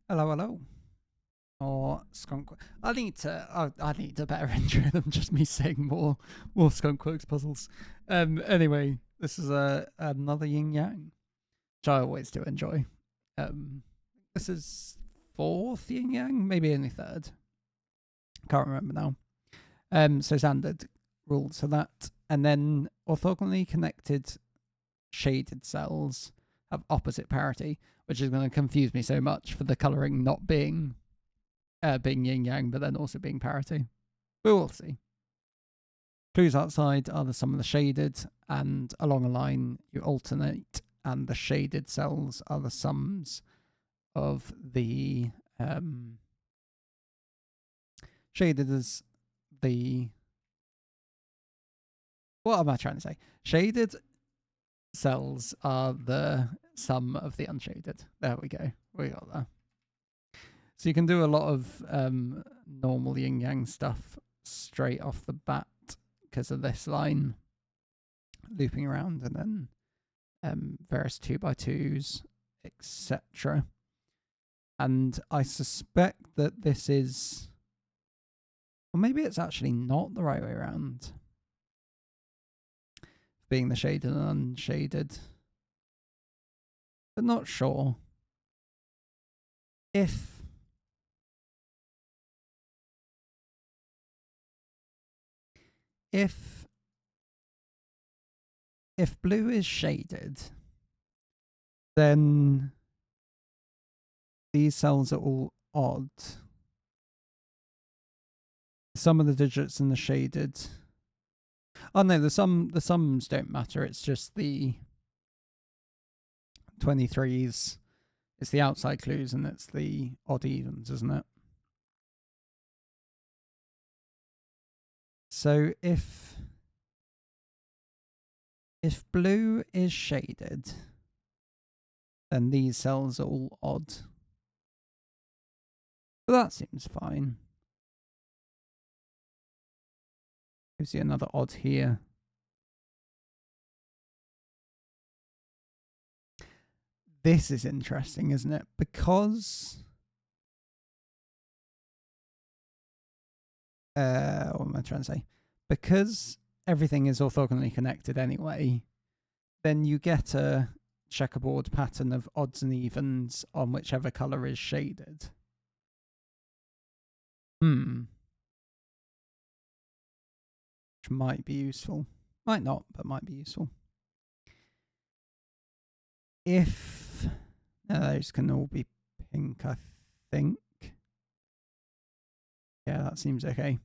Hello, hello. Or skunk. I need a better intro than just me saying more Skunkworks puzzles. Anyway, this is another yin yang, which I always do enjoy. Um, this is fourth yin yang, maybe only third. Can't remember now. So standard rules for that, and then orthogonally connected shaded cells have opposite parity, which is going to confuse me so much for the coloring not being yin yang, but then also being parity. But we'll see. Clues outside are the sum of the shaded, and along a line you alternate, and the shaded cells are the sums of the shaded as the. What am I trying to say? Shaded cells are the sum of the unshaded. There we go. We got that. So you can do a lot of normal yin yang stuff straight off the bat because of this line looping around, and then various 2x2s, etc. And I suspect that this is, or maybe it's actually not the right way around, being the shaded and unshaded, but not sure. If blue is shaded, then these cells are all odd. Some of the digits in the shaded. Oh no, the sums don't matter. It's just the 23s. It's the outside clues and it's the odd evens, isn't it? So if blue is shaded, then these cells are all odd. But that seems fine. Gives you another odd here. This is interesting, isn't it? Because what am I trying to say? Because everything is orthogonally connected anyway, then you get a checkerboard pattern of odds and evens on whichever color is shaded. Which might be useful. Might not, but might be useful. If those can all be pink, I think. Yeah, that seems okay.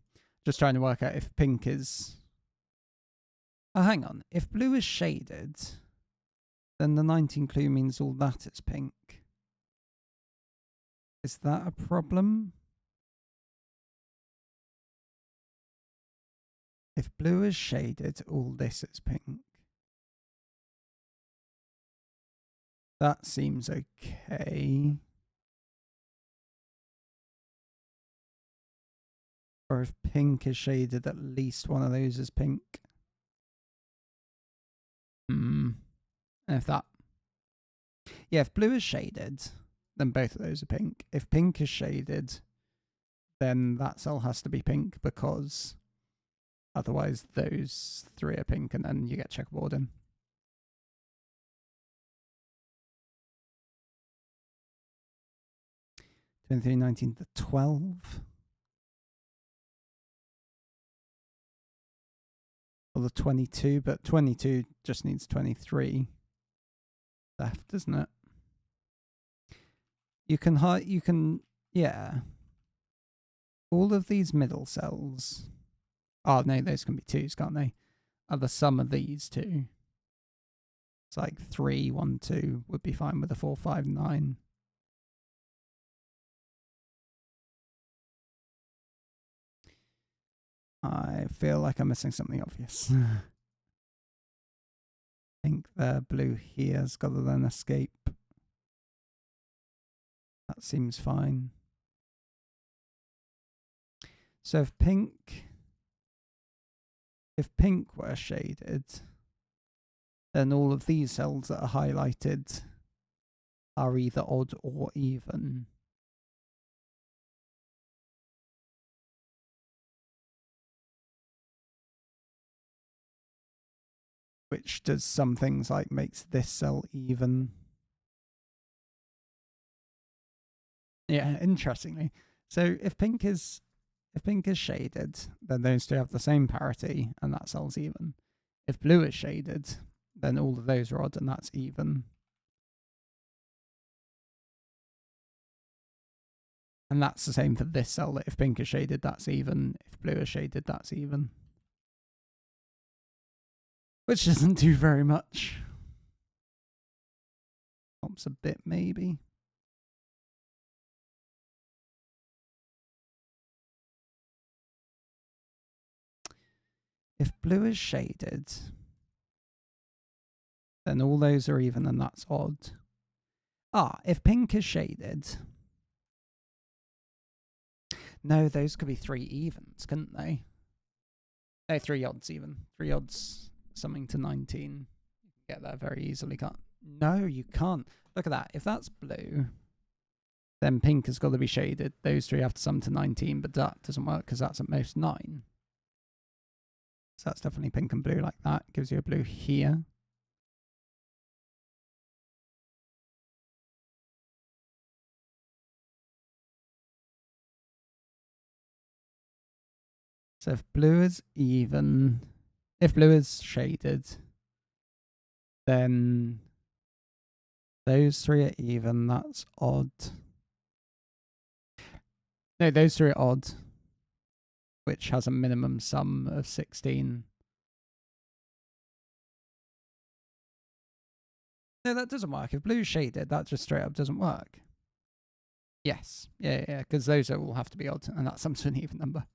Just trying to work out if pink is. Oh, hang on. If blue is shaded, then the 19 clue means all that is pink. Is that a problem? If blue is shaded, all this is pink. That seems okay. Or if pink is shaded, at least one of those is pink. And if that. Yeah, if blue is shaded, then both of those are pink. If pink is shaded, then that cell has to be pink because otherwise those three are pink and then you get checkerboard in. '23, 19 to 12. Or the 22, but 22 just needs 23 left, doesn't it? You can, yeah. All of these middle cells. Oh, no, those can be 2s, can't they? Are the sum of these two. It's like 3, 1, 2 would be fine with a 4, 5, 9. I feel like I'm missing something obvious. I think the blue here's got to then escape. That seems fine. So if pink were shaded, then all of these cells that are highlighted are either odd or even. which does some things like makes this cell even. Yeah, interestingly. So if pink is shaded, then those two have the same parity, and that cell's even. If blue is shaded, then all of those are odd, and that's even. And that's the same for this cell, that if pink is shaded, that's even. If blue is shaded, that's even. Which doesn't do very much. Helps a bit, maybe. If blue is shaded, then all those are even, and that's odd. If pink is shaded... No, those could be 3 evens, couldn't they? No, 3 odds even. 3 odds, something to 19. You can get that very easily, can't? No, you can't. Look at that. If that's blue, then pink has got to be shaded. Those 3 have to sum to 19, but that doesn't work because that's at most 9. So that's definitely pink and blue like that. Gives you a blue here. So if blue is even, if blue is shaded, then those 3 are even. That's odd. No, those 3 are odd, which has a minimum sum of 16. No, that doesn't work. If blue's shaded, that just straight up doesn't work. Yes. Yeah, because those all have to be odd, and that sums to an even number.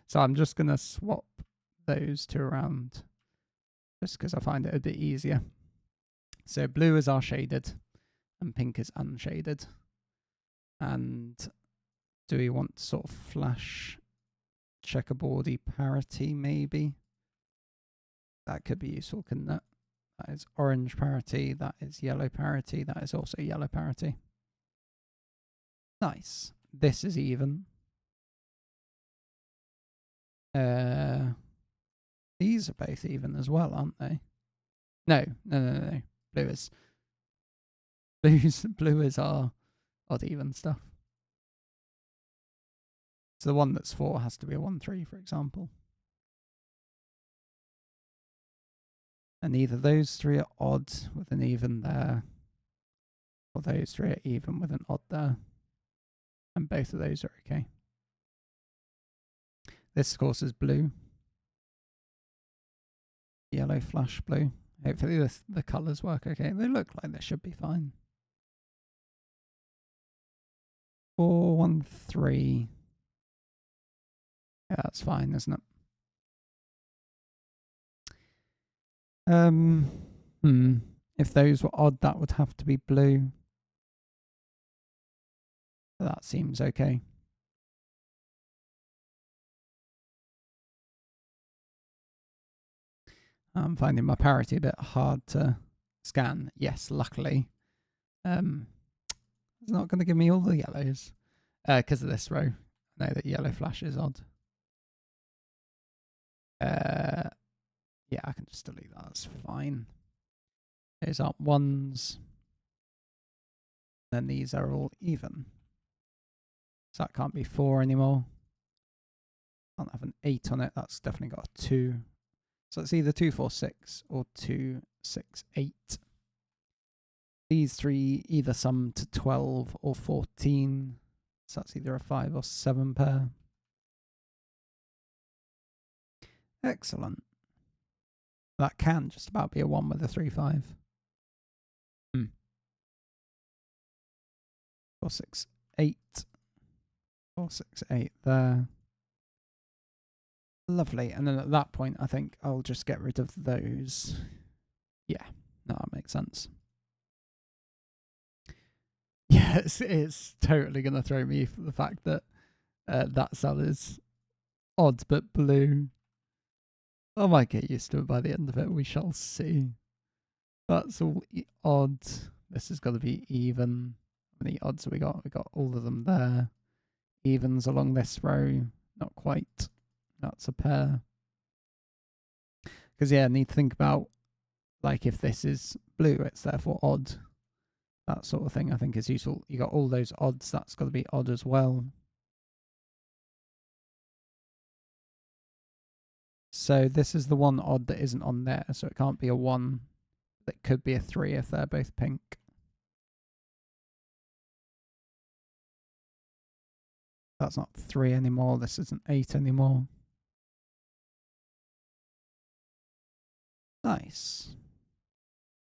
So I'm just going to swap those 2 around, just because I find it a bit easier. So blue is our shaded, and pink is unshaded. And do we want sort of flash checkerboardy parity, maybe? That could be useful, couldn't it? That is orange parity, that is yellow parity, that is also yellow parity. Nice. This is even. These are both even as well, aren't they? No. Blue is our odd even stuff. So the one that's 4 has to be a 1-3, for example. And either those 3 are odd with an even there, or those 3 are even with an odd there. And both of those are okay. This, of course, is blue. Yellow flash blue. Hopefully the colours work okay. They look like they should be fine. 4, 1, 3. Yeah, that's fine, isn't it? If those were odd, that would have to be blue. That seems okay. I'm finding my parity a bit hard to scan. Yes, luckily. It's not going to give me all the yellows because of this row. I know that yellow flash is odd. Yeah, I can just delete that. That's fine. Those aren't 1s. Then these are all even. So that can't be 4 anymore. Can't have an 8 on it. That's definitely got a 2. So it's either 2, 4, 6 or 2, 6, 8. These 3 either sum to 12 or 14. So that's either a 5 or 7 pair. Excellent. That can just about be a 1 with a 3, 5. 4, 6, 8. 4, 6, 8 there. Lovely. And then at that point, I think I'll just get rid of those. Yeah, no, that makes sense. Yes, it's totally going to throw me for the fact that that cell is odd but blue. I might get used to it by the end of it. We shall see. That's all odd. This has got to be even. How many odds have we got? We got all of them there. Evens along this row. Not quite. That's a pair. Because, yeah, I need to think about like if this is blue, it's therefore odd. That sort of thing I think is useful. You got all those odds, that's got to be odd as well. So this is the one odd that isn't on there, so it can't be a 1. That could be a 3 if they're both pink. That's not 3 anymore, this isn't 8 anymore. Nice.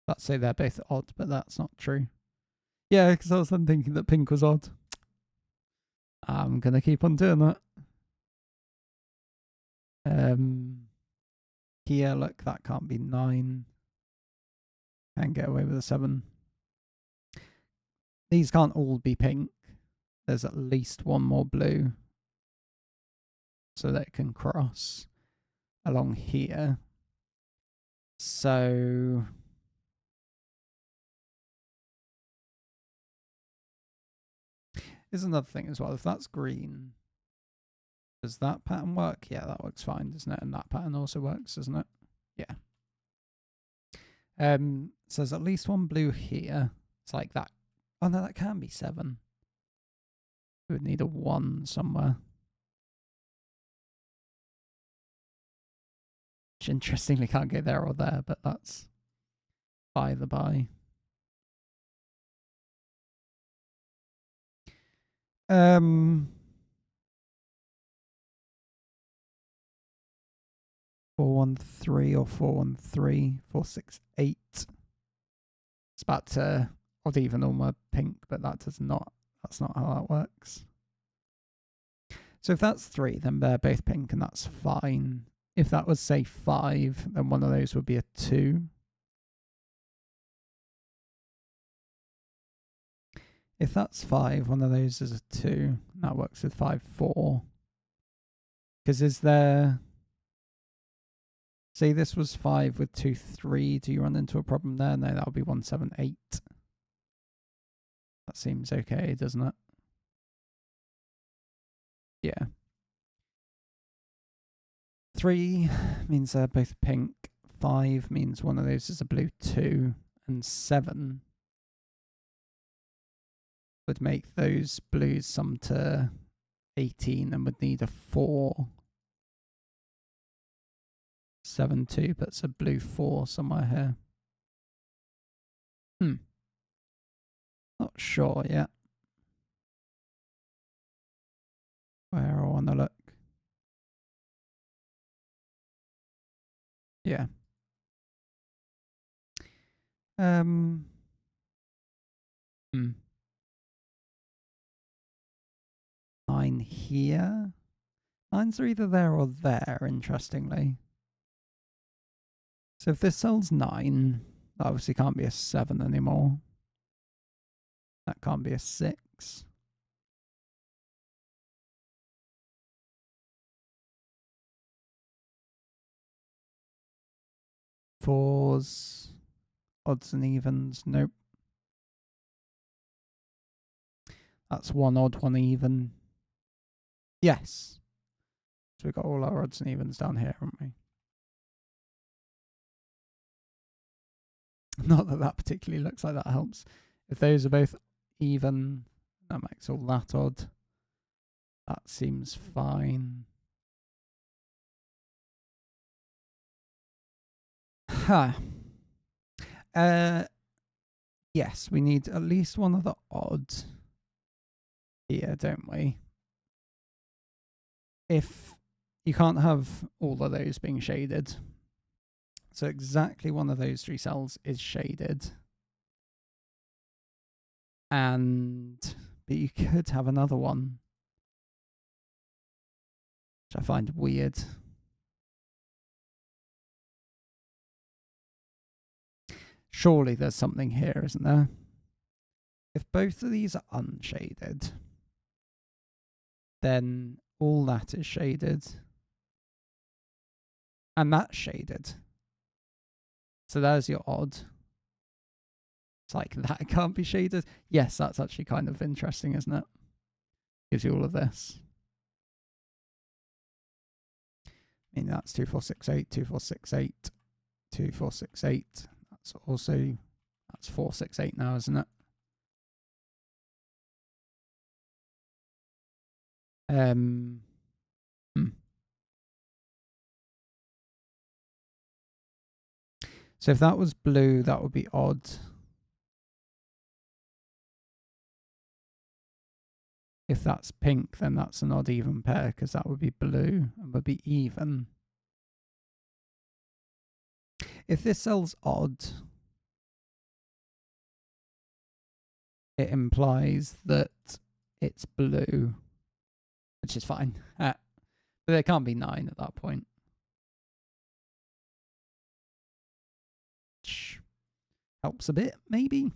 Let's say they're both odd, but that's not true. Yeah, because I was then thinking that pink was odd. I'm going to keep on doing that. Here, look, that can't be 9. Can't get away with a 7. These can't all be pink. There's at least one more blue. So that it can cross along here. So here's another thing as well. If that's green, does that pattern work? Yeah, that works fine, doesn't it? And that pattern also works, doesn't it? Yeah. So there's at least one blue here. It's like that. Oh no, that can be 7. We would need a 1 somewhere. Which interestingly can't go there or there, but that's by the by. 413 or 413, 468. It's about to odd even on my pink, but that's not how that works. So if that's 3, then they're both pink and that's fine. If that was, say, 5, then one of those would be a 2. If that's 5, one of those is a 2. That works with 5, 4. Because is there... Say this was 5 with 2, 3. Do you run into a problem there? No, that would be 1, 7, 8. That seems okay, doesn't it? Yeah. 3 means they're both pink. 5 means one of those is a blue 2. And 7 would make those blues sum to 18 and would need a 4. 7, 2, but it's a blue 4 somewhere here. Not sure yet. Where I want to look. Yeah. 9 here. 9s are either there or there, interestingly. So if this cell's 9, that obviously can't be a 7 anymore. That can't be a 6. Fours, odds and evens, nope. That's 1 odd, 1 even. Yes. So we've got all our odds and evens down here, haven't we? Not that that particularly looks like that helps. If those are both even, that makes all that odd. That seems fine. Huh. Yes, we need at least one of the odds here, don't we? If you can't have all of those being shaded. So exactly one of those 3 cells is shaded. But you could have another one, which I find weird. Surely there's something here, isn't there? If both of these are unshaded, then all that is shaded. And that's shaded. So there's your odd. It's like, that can't be shaded. Yes, that's actually kind of interesting, isn't it? Gives you all of this. I mean, that's 2, 4, 6, 8, 2, 4, 6, 8, 2, 4, 6, 8. So also, that's 4, 6, 8 now, isn't it? Hmm. So if that was blue, that would be odd. If that's pink, then that's an odd even pair because that would be blue and would be even. If this cell's odd, it implies that it's blue, which is fine. But there can't be 9 at that point. Which helps a bit, maybe.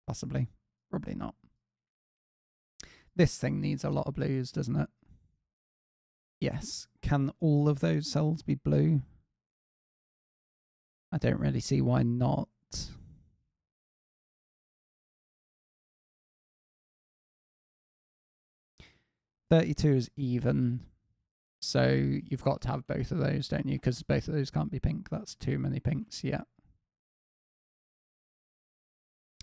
Possibly. Probably not. This thing needs a lot of blues, doesn't it? Yes. Can all of those cells be blue? I don't really see why not. $32 is even. So you've got to have both of those, don't you? Because both of those can't be pink. That's too many pinks, yeah.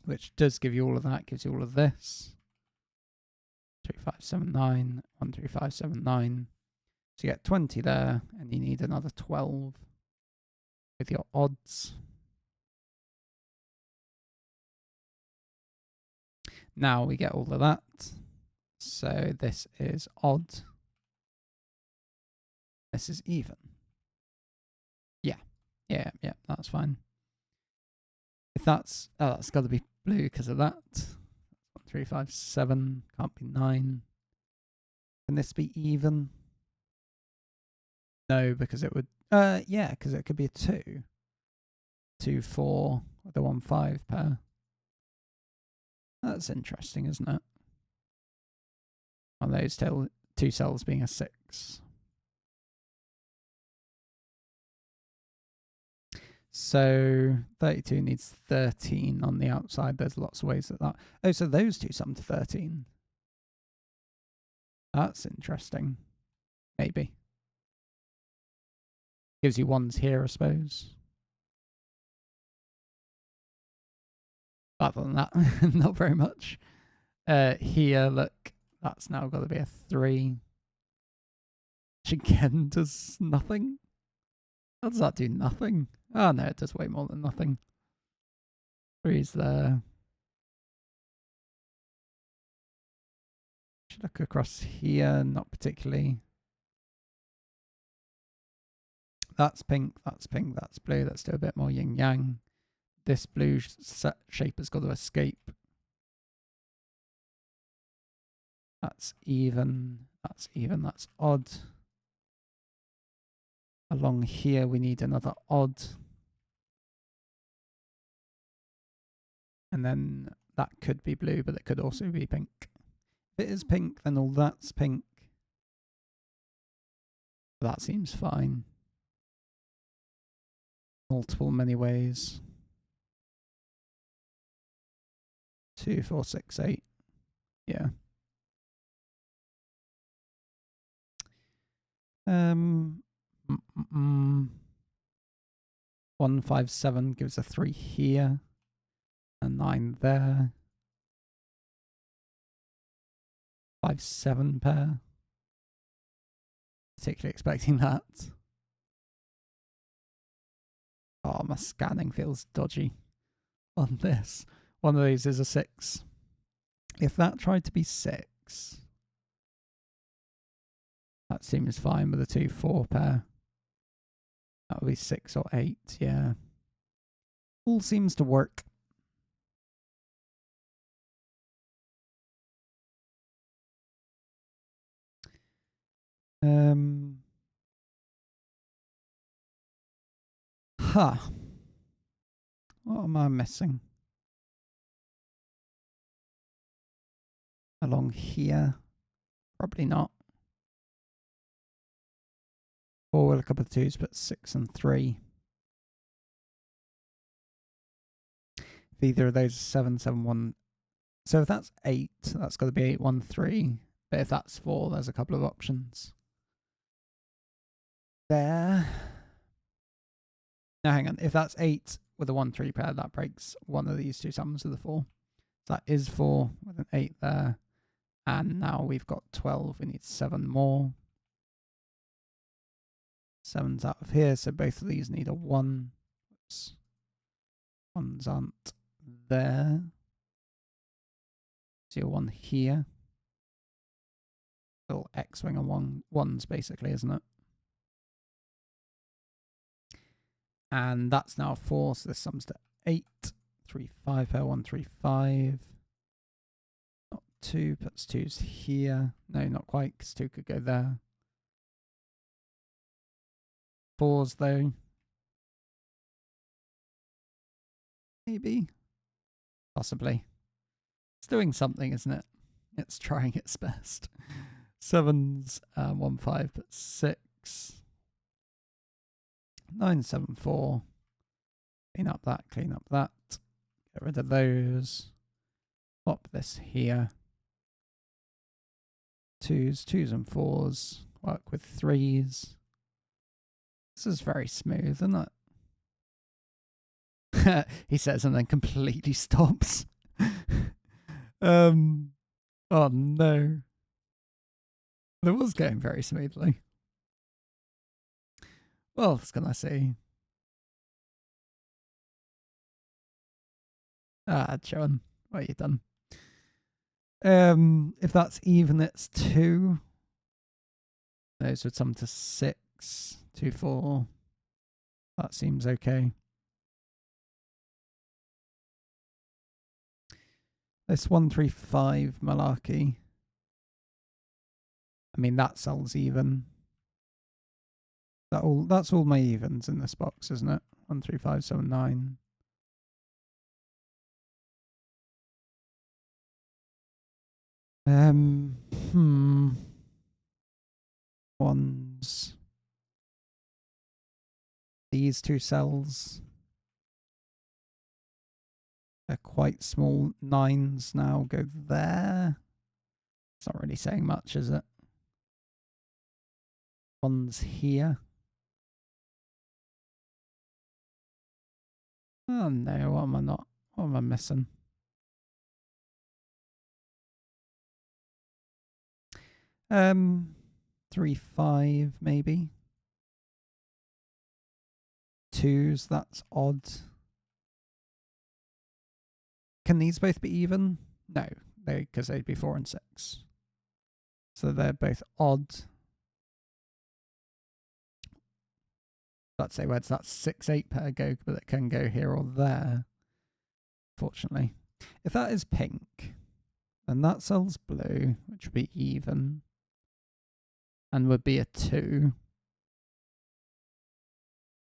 Which does give you all of that, gives you all of this. 3579, 13579. So you get 20 there, and you need another 12 with your odds. Now we get all of that. So this is odd. This is even. Yeah, that's fine. If that's, oh, that's got to be blue because of that. 1357, can't be 9. Can this be even? No, because it would, yeah, because it could be a 2. 2, 4, the 1, 5 pair. That's interesting, isn't it? On those two cells being a 6. So 32 needs 13 on the outside. There's lots of ways that. Oh, so those two sum to 13. That's interesting. Maybe. Gives you ones here, I suppose. Other than that, not very much. Here, look, that's now got to be a 3. Which again does nothing. How does that do nothing? Oh no, it does way more than nothing. 3's there. Should look across here, not particularly. That's pink, that's pink, that's blue. Let's do a bit more yin yang. This blue shape has got to escape. That's even, that's odd. Along here we need another odd. And then that could be blue, but it could also be pink. If it is pink, then all that's pink. That seems fine. Multiple, many ways. 2, 4, 6, 8. Yeah. 157 gives a 3 here. A 9 there. 5, 7 pair. Particularly expecting that. Oh, my scanning feels dodgy on this. One of these is a 6. If that tried to be 6, that seems fine with a 2, 4 pair. That would be 6 or 8, yeah. All seems to work. Huh. What am I missing? Along here? Probably not. 4 with a couple of 2s, but 6 and 3. If either of those is 7, 7, 1. So if that's 8, that's got to be 8, 1, 3. But if that's 4, there's a couple of options. There. Now hang on. If that's 8, with a 1-3 pair, that breaks one of these two sums with a 4. So that is 4 with an 8 there. And now we've got 12. We need 7 more. 7's out of here, so both of these need a 1. Oops. 1s aren't there. So your 1 here. Still X-wing and 1s basically, isn't it? And that's now 4, so this sums to 8. 3, 5 pair, 1, 3, 5. Not 2, puts 2s here. No, not quite, because 2 could go there. 4s though. Maybe. Possibly. It's doing something, isn't it? It's trying its best. 7s, 1, 5, but 6. 9, 7, 4. Clean up that, clean up that. Get rid of those. Pop this here. 2s and 4s. Work with 3s. This is very smooth, isn't it? He says and then completely stops. Oh no. It was going very smoothly. What else can I say? John, what have you done? If that's even, it's 2. Those would sum to 6. 2, 4. That seems okay. This 1, 3, 5 malarkey. I mean, that sells even. That's all my evens in this box, isn't it? 1, 3, 5, 7, 9. Ones. These two cells. They're quite small. 9s now go there. It's not really saying much, is it? 1s here. Oh no, what am I missing? Um, 3, 5 maybe. 2s, that's odd. Can these both be even? No, because they'd be 4 and 6. So they're both odd. Let's say where does that 6, 8 pair go, but it can go here or there. Fortunately. If that is pink, then that sells blue, which would be even. And would be a 2.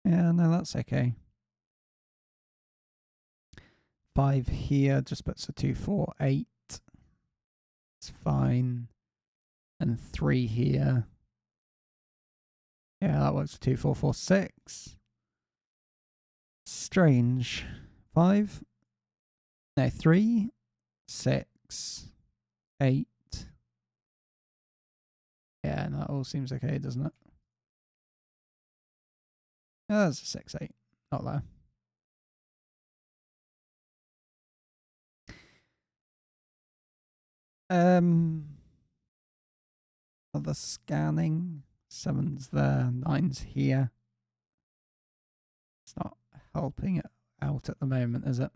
Yeah, no, that's okay. 5 here just puts a 2, 4, 8. It's fine. And 3 here. Yeah, that works for 2, 4, 4, 6. Strange. 5. No, 3, 6, 8. Yeah, no, that all seems okay, doesn't it? Yeah, that's a 6, 8. Not there. Other scanning. 7's there, 9's here. It's not helping it out at the moment, is it?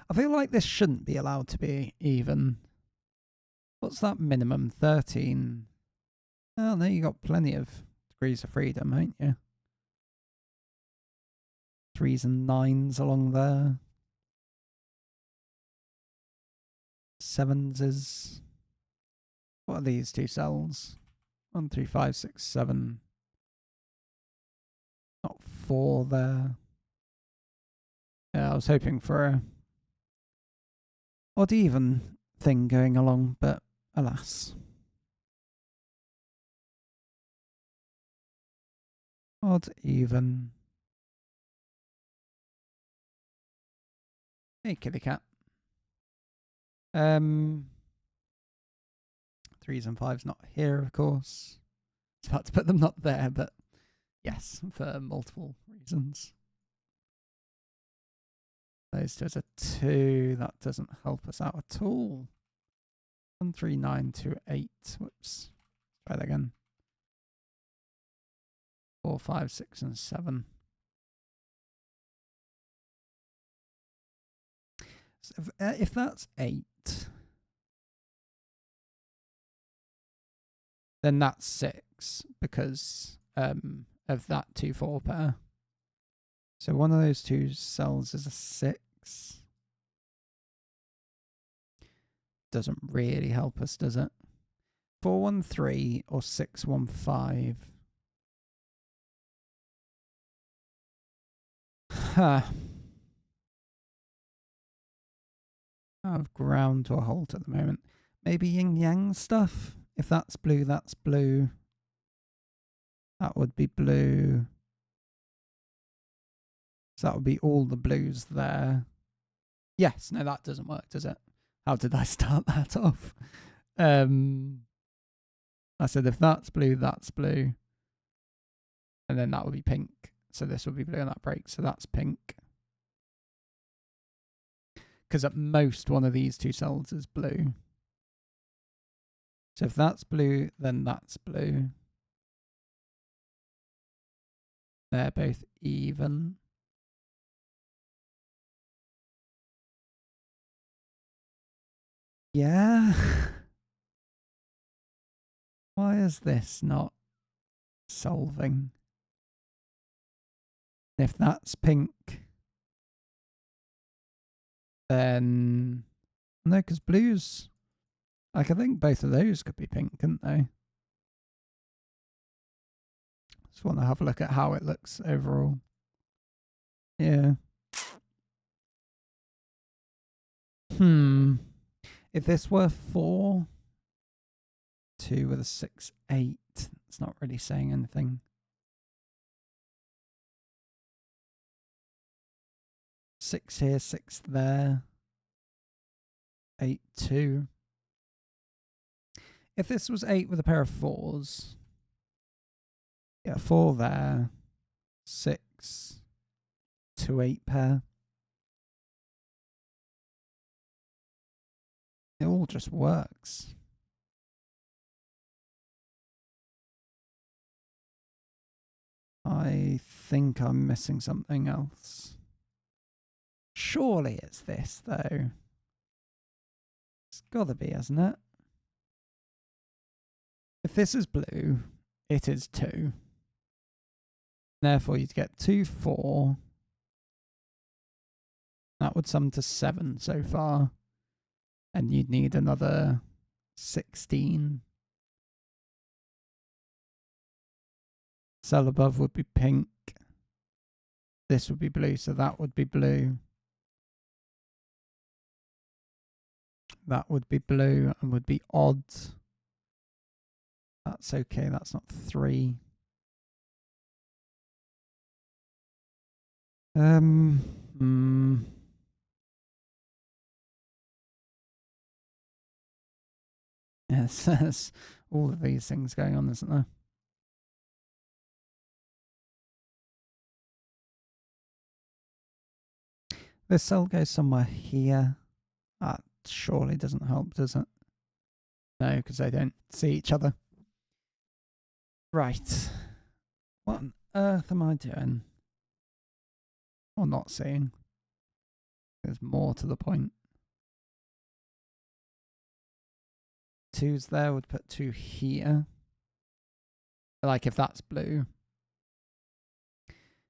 I feel like this shouldn't be allowed to be even. What's that minimum? 13. Oh, no, you got plenty of degrees of freedom, ain't you? 3's and 9's along there. 7's is... What are these two cells? 1, 3, 5, 6, 7. Not 4 there. Yeah, I was hoping for a odd even thing going along, but alas. Odd even. Hey, kitty cat. 3's and 5's not here, of course. I was about to put them not there, but Yes, for multiple reasons. Those two is a 2. That doesn't help us out at all. 1, 3, 9, 2, 8. Whoops. Try that again. 4, 5, 6, and 7. So if that's 8, then that's 6 because of that 2, 4 pair. So one of those two cells is a 6. Doesn't really help us, does it? 4, 1, 3 or 6, 1, 5. Huh. Out of ground to a halt at the moment. Maybe yin yang stuff. If that's blue, that's blue. That would be blue. So that would be all the blues there. Yes, no, that doesn't work, does it? How did I start that off? I said if that's blue, that's blue. And then that would be pink. So this would be blue and that breaks. So that's pink. Because at most one of these two cells is blue. So if that's blue, then that's blue. They're both even. Yeah. Why is this not solving? If that's pink, then no, because blues, like I think both of those could be pink, couldn't they? Just want to have a look at how it looks overall. Yeah. If this were 4, 2 with a 6, 8, it's not really saying anything. 6 here, 6 there. 8, 2. If this was 8 with a pair of 4s, yeah, 4 there, 6, 2, 8 pair. It all just works. I think I'm missing something else. Surely it's this, though. It's gotta be, hasn't it? If this is blue, it is 2. Therefore, you'd get 2, 4. That would sum to 7 so far. And you'd need another 16. Cell above would be pink. This would be blue, so that would be blue. That would be blue and would be odd. That's okay, that's not 3. Yes, there's all of these things going on, isn't there? This cell goes somewhere here. That surely doesn't help, does it? No, because they don't see each other. Right. What on earth am I doing? Or not seeing? There's more to the point. 2's there, would put 2 here. Like if that's blue.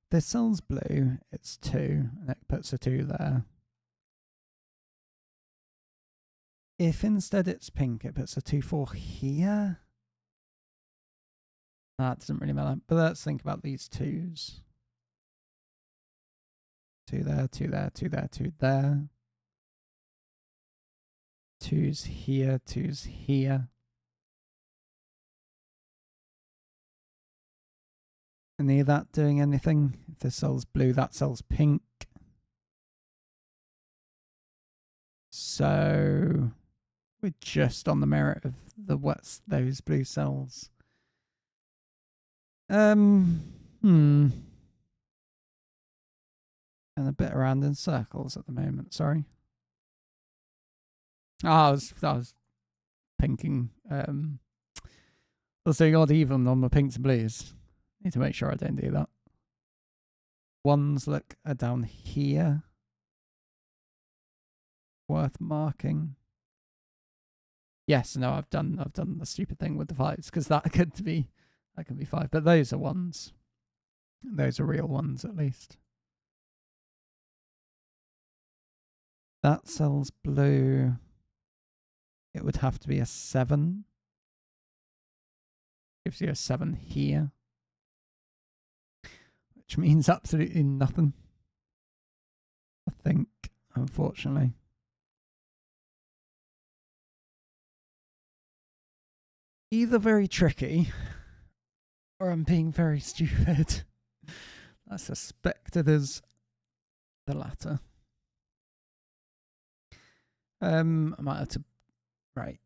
This cell's blue, it's 2, and it puts a 2 there. If instead it's pink, it puts a 2, 4 here. That doesn't really matter. But let's think about these 2's. 2 there, 2 there, 2 there, 2 there. 2's here, 2's here. Any of that doing anything? If this cell's blue, that cell's pink. So we're just on the merit of the what's those blue cells. And a bit around in circles at the moment, sorry. I was pinking. I was doing odd even on my pinks and blues. Need to make sure I don't do that. Ones look are down here. Worth marking. Yes, no, I've done the stupid thing with the fives because that could be 5, but those are ones. Those are real ones at least. That cell's blue. It would have to be a 7. Gives you a 7 here. Which means absolutely nothing. I think, unfortunately. Either very tricky, or I'm being very stupid. I suspect it is the latter. I might have to... Right.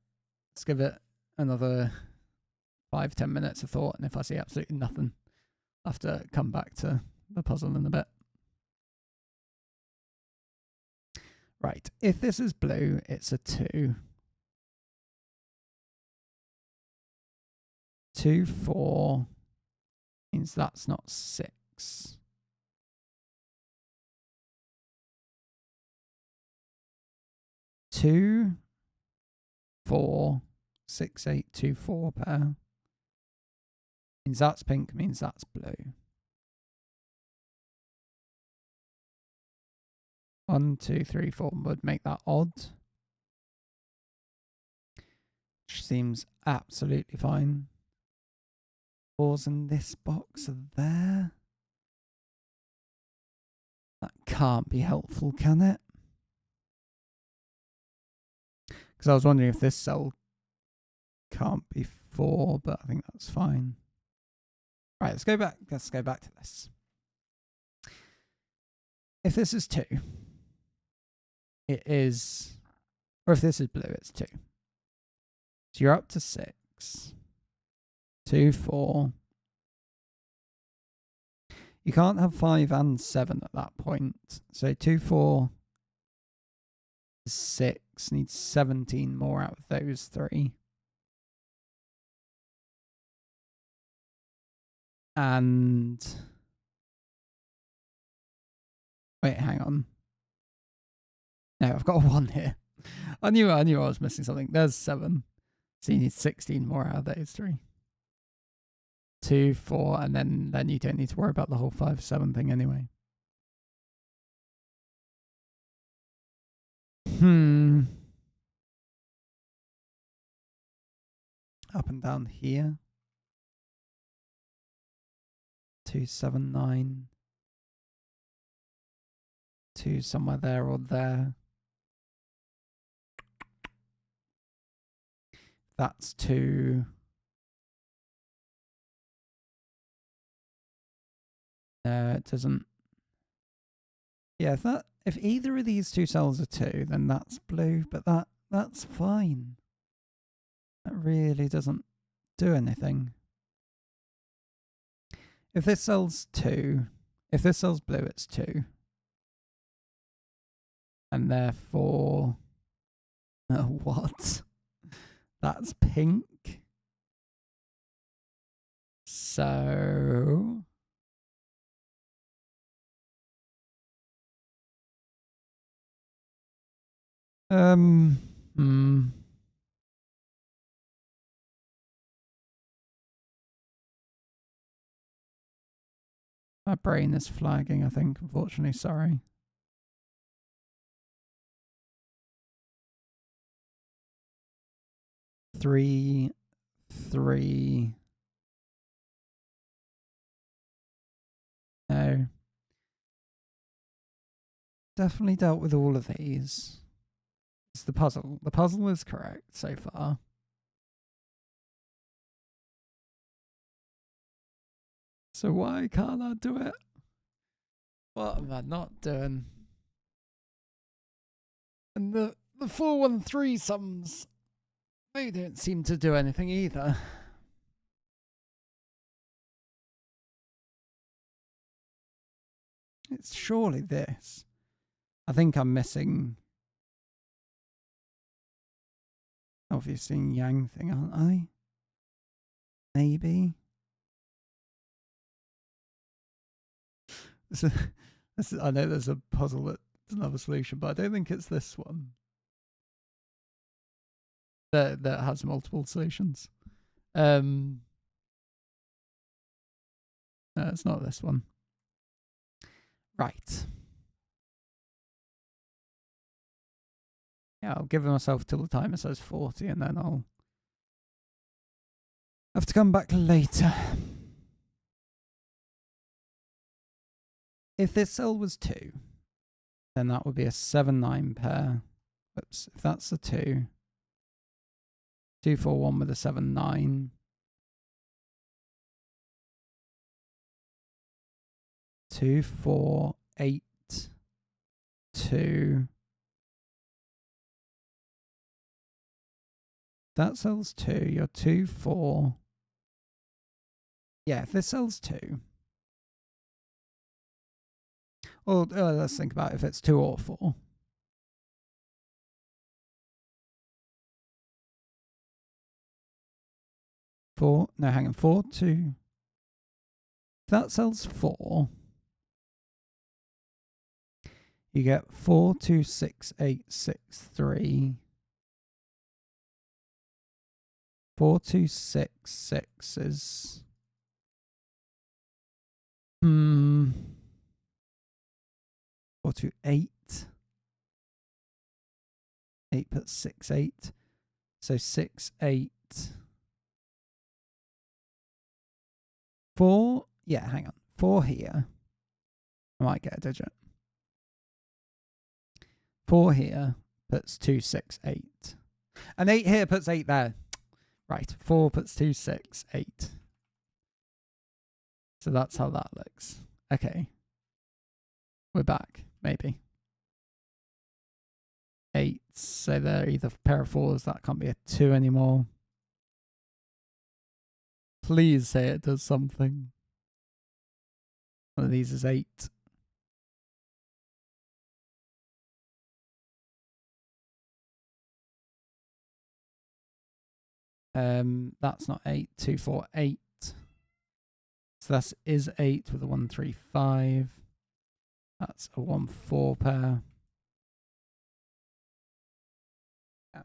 Let's give it another 5-10 minutes of thought, and if I see absolutely nothing, I'll have to come back to the puzzle in a bit. Right. If this is blue, it's a 2. 2, 4 means that's not 6. 2, 4, 6, 8, 2, 4 pair. Means that's pink, means that's blue. 1, 2, 3, 4 would make that odd. Which seems absolutely fine. 4s in this box are there. That can't be helpful, can it? Because I was wondering if this cell can't be 4, but I think that's fine. Right, let's go back. Let's go back to this. If this is 2, it is, or if this is blue, it's 2. So you're up to 6. 2, 4. You can't have 5 and 7 at that point. So 2, 4, 6. Needs 17 more out of those 3. And wait, hang on. No, I've got a 1 here. I knew I was missing something. There's 7. So you need 16 more out of those 3. 2, 4, and then you don't need to worry about the whole 5, 7 thing anyway. Up and down here. 2, 7, 9. 2 somewhere there or there. That's 2. No, it doesn't. Yeah, if either of these 2 cells are 2, then that's blue, but that's fine. That really doesn't do anything. If this cell's 2, if this cell's blue, it's 2. And therefore, what? That's pink. So my brain is flagging, I think, unfortunately, sorry. Three. No. Definitely dealt with all of these. It's the puzzle. The puzzle is correct so far. So why can't I do it? What am I not doing? And the 413 sums, they don't seem to do anything either. It's surely this. I think I'm missing. Obviously, yang thing, aren't I? Maybe. I know there's a puzzle that doesn't have a solution, but I don't think it's this one that has multiple solutions. No, it's not this one. Right. Yeah, I'll give myself till the timer says 40, and then I'll have to come back later. If this cell was 2, then that would be a 7-9 pair. Oops, if that's a 2. 2, 4, 1 with a 7, 9. 2, 4, 8, 2. That cell's 2. You're 2, 4. Yeah, if this cell's 2. Well, let's think about if it's 2 or 4. 4. No, hang on. 4, 2. If that cell's 4, you get 4, 2, 6, 8, 6, 3. 4, 2, 6, 6 is. 4, 2, 8. 8 puts 6, 8. So 6, 8. 4. Yeah, hang on. 4 here. I might get a digit. 4 here puts 2, 6, 8. And 8 here puts 8 there. Right. 4 puts 2, 6, 8. So that's how that looks. Okay. We're back, maybe. 8. So they're either pair of 4s. That can't be a 2 anymore. Please say it does something. One of these is 8. That's not 8. 2, 4, 8. So that is 8 with a 1, 3, 5. That's a 1, 4 pair. Yeah.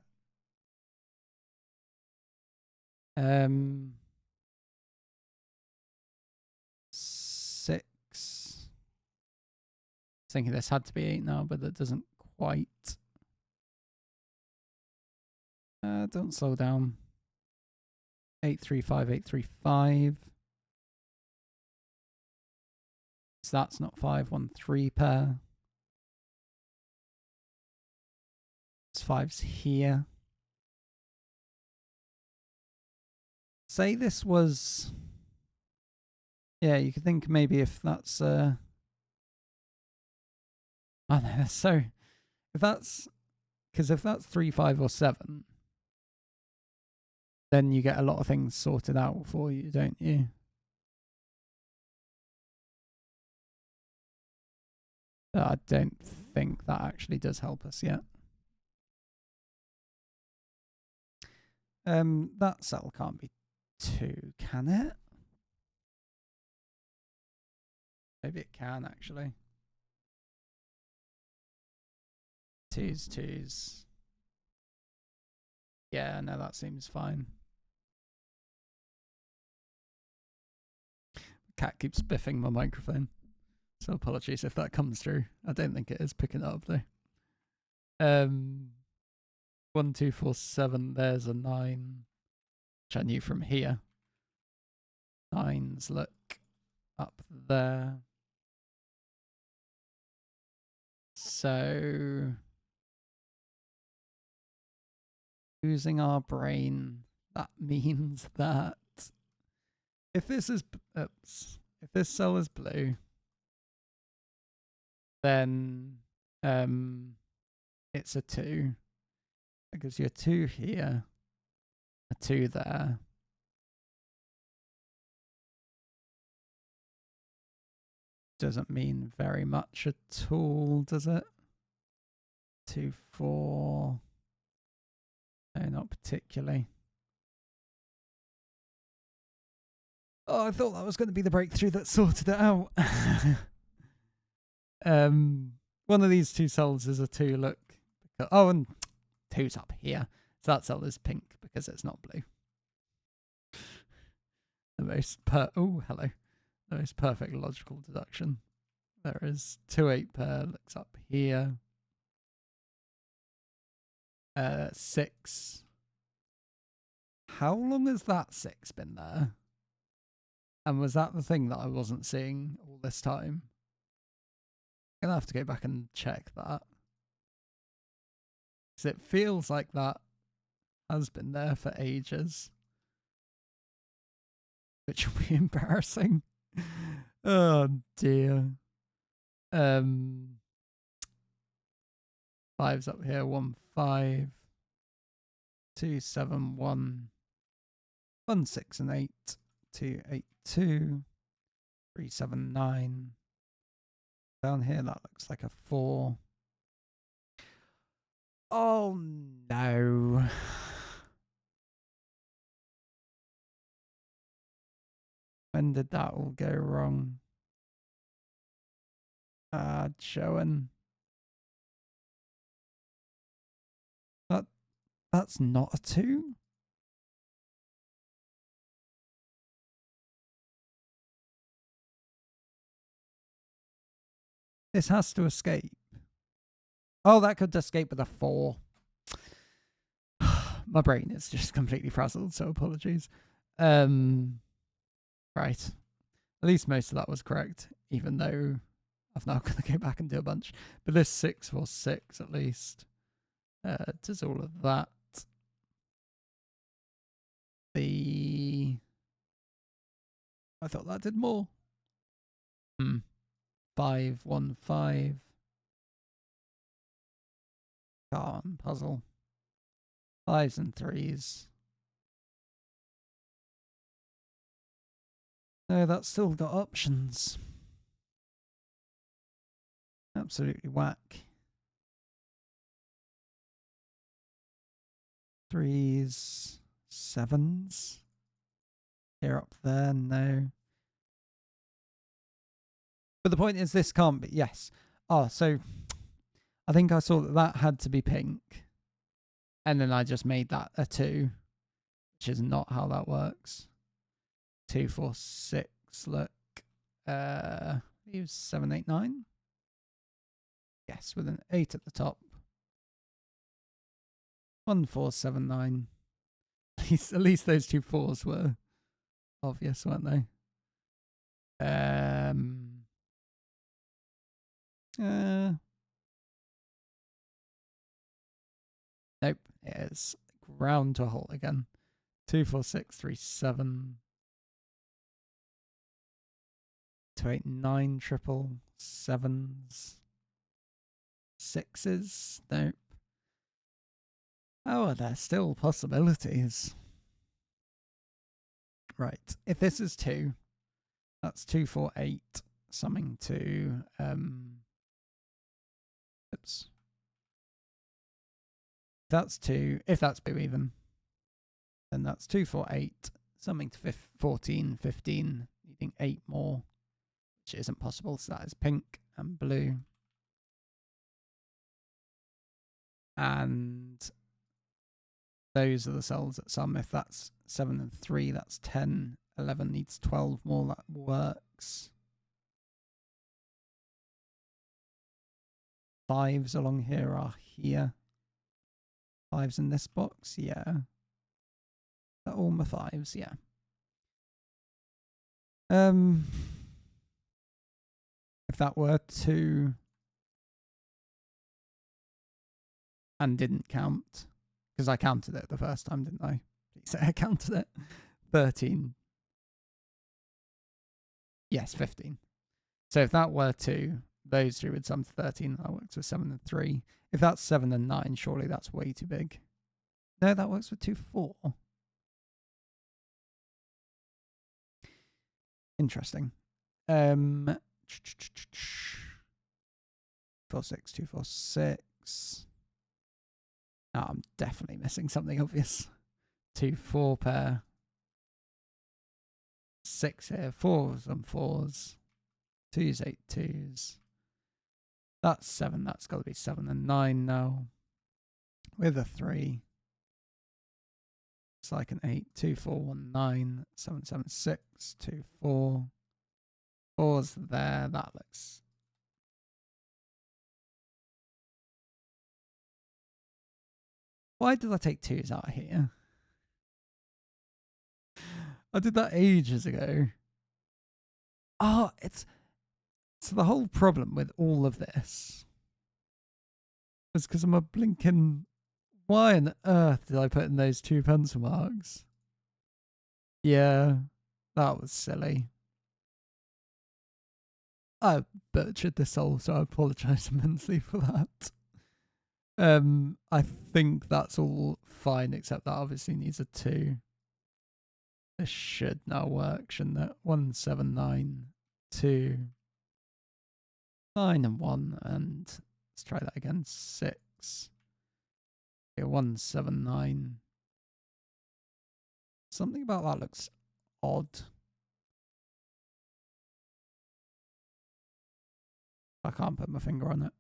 6. Thinking this had to be 8 now, but that doesn't quite. Don't slow down. 8, 3, 5, 8, 3, 5. So that's not 5, 1, 3 pair. It's 5's here. Say this was. Yeah, you could think maybe if that's. I don't know. So if that's. Because if that's 3, 5, or 7, then you get a lot of things sorted out for you, don't you? But I don't think that actually does help us yet. That cell can't be 2, can it? Maybe it can actually. 2s, 2s. Yeah, no, that seems fine. Cat keeps biffing my microphone, so apologies if that comes through. I don't think it is picking it up though. 1, 2, 4, 7. There's a 9, which I knew from here. 9s look up there. So using our brain, that means that if this is if this cell is blue, then it's a 2. That gives you a 2 here, a 2 there. Doesn't mean very much at all, does it? 2, 4. No, not particularly. Oh, I thought that was going to be the breakthrough that sorted it out. One of these two cells is a 2, look. Oh, and 2's up here. So that cell is pink because it's not blue. The most hello. The most perfect logical deduction. There is 2 8 pair, looks up here. 6. How long has that 6 been there? And was that the thing that I wasn't seeing all this time? I'm gonna have to go back and check that. Because it feels like that has been there for ages. Which will be embarrassing. Oh dear. 5's up here. 1 5. 2 7 1. 1 6 and 8. 2 8 2. 3 7 9. Down here that looks like a 4. Oh no. When did that all go wrong? Joan. That's not a 2? This has to escape. Oh, that could escape with a 4. My brain is just completely frazzled, so apologies. Right. At least most of that was correct, even though I've now got to go back and do a bunch. But this 6 was 6 at least. Does all of that. I thought that did more. 5 1 5. Can't puzzle. 5s and 3s. No, that's still got options. Absolutely whack. 3s, 7s. Here up there, no. But the point is this can't be, yes. Oh, so I think I saw that had to be pink. And then I just made that a 2, which is not how that works. 2 4 6, look. Use 7 8 9. Yes, with an 8 at the top. 1 4 7 9. At least those 2 4s were obvious, weren't they? Nope, it's ground to a halt again. 2 4 6 3 7. 2 8 9 triple 7s. 6s. Nope. Oh, there's still possibilities. Right. If this is 2, that's 2 4 8. Summing to oops. That's 2. If that's 2 even, then that's 2 4 8. Summing to 14 15. Needing 8 more, which isn't possible. So that is pink and blue. And those are the cells that sum. If that's 7 and 3, that's 10. 11 needs 12 more. That works. 5s along here are here. 5s in this box, yeah. They're all my 5s, yeah. If that were 2 and didn't count, because I counted it the first time, didn't I? Please say I counted it. 13. Yes, 15. So if that were 2, those 2 would sum to 13. That works with 7 and 3. If that's 7 and 9, surely that's way too big. No, that works with 2 4. Interesting. 4, 6, 2, 4, 6. No, I'm definitely missing something obvious. 2, 4 pair. 6 here. 4s and 4s. 2s, 8, 2s. That's 7. That's got to be 7 and 9 now. With a 3. It's like an 8. 2, 4, 1, 9. 7, 7, 6. 2, 4. 4's there. That looks. Why did I take 2s out of here? I did that ages ago. Oh, it's the whole problem with all of this. It's because I'm a blinking. Why on earth did I put in those 2 pencil marks? Yeah, that was silly. I butchered this all, so I apologise immensely for that. I think that's all fine, except that obviously needs a 2. This should now work, shouldn't it? 1, 7, 9, 2, 9 and 1, and let's try that again. 6. Okay, 1, 7, 9. Something about that looks odd. I can't put my finger on it.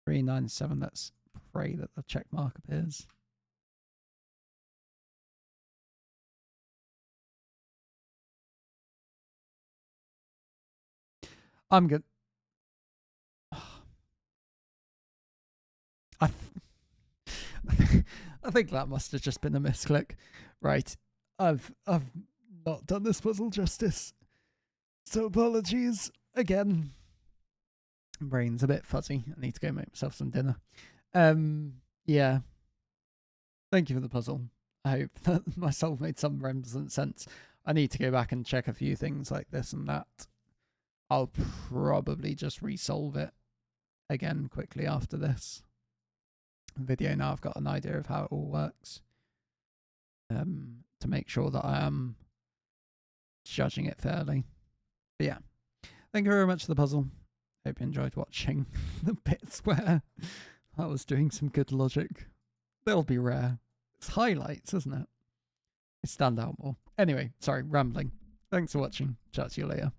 3, 9, 7. Let's pray that the check mark appears. I'm good. I think that must have just been a misclick. Right. I've not done this puzzle justice. So apologies again. Brain's a bit fuzzy. I need to go make myself some dinner. Yeah. Thank you for the puzzle. I hope that myself made some remnant sense. I need to go back and check a few things like this and that. I'll probably just resolve it again quickly after this video. Now I've got an idea of how it all works. To make sure that I am judging it fairly. But yeah. Thank you very much for the puzzle. Hope you enjoyed watching the bits where I was doing some good logic. They'll be rare. It's highlights, isn't it? They stand out more. Anyway, sorry, rambling. Thanks for watching. Chat to you later.